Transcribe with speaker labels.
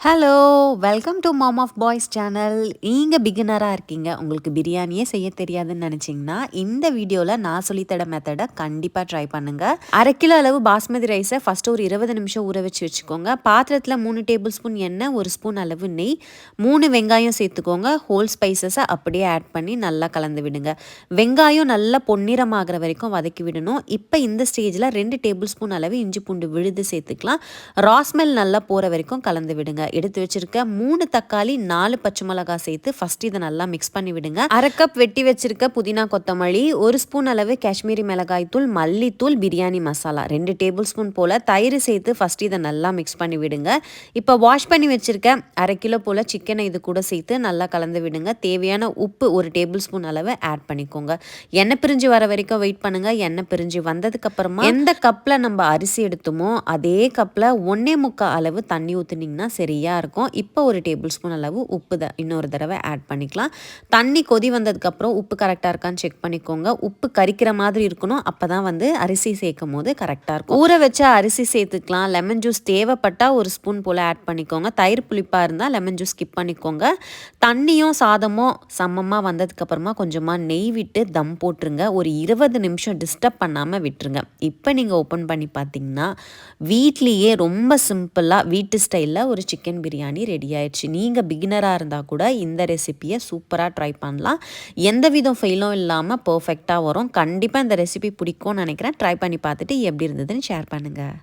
Speaker 1: Hello! Welcome to mom of boys channel. நீங்க பிகினரா இருக்கீங்க. உங்களுக்கு பிரியாணியே செய்ய தெரியாதுன்னு நெனச்சீங்கன்னா, இந்த வீடியோல நான் சொல்லி தர மெத்தட கண்டிப்பா ட்ரை பண்ணுங்க. 1/2 கிலோ அளவு பாஸ்மதி ரைஸ ஃபர்ஸ்ட் ஒரு 20 நிமிஷம் ஊற வச்சு வச்சுக்கோங்க. பாத்திரத்துல 3 டேபிள் ஸ்பூன் எண்ணெய், 1 ஸ்பூன் அளவு நெய், 3 வெங்காயம் சேர்த்துக்கோங்க. ஹோல் ஸ்பைசஸ அப்படியே ஆட் பண்ணி நல்லா கலந்து விடுங்க. வெங்காயம் நல்லா பொன்னிறமாகற வரைக்கும் வதக்கி விடணும். இப்ப இந்த ஸ்டேஜ்ல 2 டேபிள் ஸ்பூன் அளவு இஞ்சி பூண்டு விழுது சேர்த்துக்கலாம். ரா ஸ்மெல் நல்லா போற வரைக்கும் கலந்து விடுங்க. எடுத்து வச்சிருக்க 3 தக்காளி 4 பச்சை மிளகாய் சேர்த்து ஃபர்ஸ்ட் இதை நல்லா மிக்ஸ் பண்ணி விடுங்க. 1/2 கப் வெட்டி வச்சிருக்க புதினா கொத்தமல்லி, 1 ஸ்பூன் அளவு காஷ்மீரி மிளகாய் தூள், மல்லித்தூள், பிரியாணி மசாலா 2 டேபிள் ஸ்பூன் போல தயிர் சேர்த்து ஃபர்ஸ்ட் இதை நல்லா மிக்ஸ் பண்ணி விடுங்க. இப்போ வாஷ் பண்ணி வச்சிருக்க 1/2 கிலோ போல சிக்கனை இது கூட சேர்த்து நல்லா கலந்து விடுங்க. தேவையான உப்பு 1 டேபிள் ஸ்பூன் அளவு ஆட் பண்ணிக்கோங்க. எண்ணெய் பிரிஞ்சு வர வரைக்கும் வெயிட் பண்ணுங்க. எண்ணெய் பிரிஞ்சு வந்ததுக்கு அப்புறமா எந்த கப்ல நம்ம அரிசி எடுத்தோமோ அதே கப்ல 1.25 அளவு தண்ணி ஊத்துனீங்கன்னா சரியா இருக்கும். இப்போ 1 டேபிள் ஸ்பூன் அளவு உப்பு இன்னொரு தடவை ஆட் பண்ணிக்கலாம். தண்ணி கொதி வந்ததுக்கப்புறம் உப்பு கரெக்டாக இருக்கான்னு செக் பண்ணிக்கோங்க. உப்பு கரிக்கிற மாதிரி இருக்கணும். அப்போ தான் அரிசி சேர்க்கும் போது கரெக்டாக இருக்கும். ஊற வச்ச அரிசி சேர்த்துக்கலாம். லெமன் ஜூஸ் தேவைப்பட்டா 1 ஸ்பூன் போல் ஆட் பண்ணிக்கோங்க. தயிர் புளிப்பாக இருந்தால் லெமன் ஜூஸ் ஸ்கிப் பண்ணிக்கோங்க. தண்ணியும் சாதமும் சமமாக வந்ததுக்கப்புறமா கொஞ்சமாக நெய் விட்டு தம் போட்டுருங்க. ஒரு 20 நிமிஷம் டிஸ்டர்ப் பண்ணாமல் விட்டுருங்க. இப்போ நீங்கள் ஓப்பன் பண்ணி பார்த்தீங்கன்னா வீட்லேயே ரொம்ப சிம்பிளாக வீட்டு ஸ்டைலில் ஒரு சிக்கன் பிரியாணி ரெடி ஆயிடுச்சு. நீங்கள் பிகினராக இருந்தால் கூட இந்த ரெசிபியை சூப்பராக ட்ரை பண்ணலாம். எந்த விதம் ஃபெயிலும் இல்லாமல் பர்ஃபெக்டாக வரும். கண்டிப்பாக இந்த ரெசிபி பிடிக்கும்னு நினைக்கிறேன். ட்ரை பண்ணி பார்த்துட்டு எப்படி இருந்ததுன்னு ஷேர் பண்ணுங்கள்.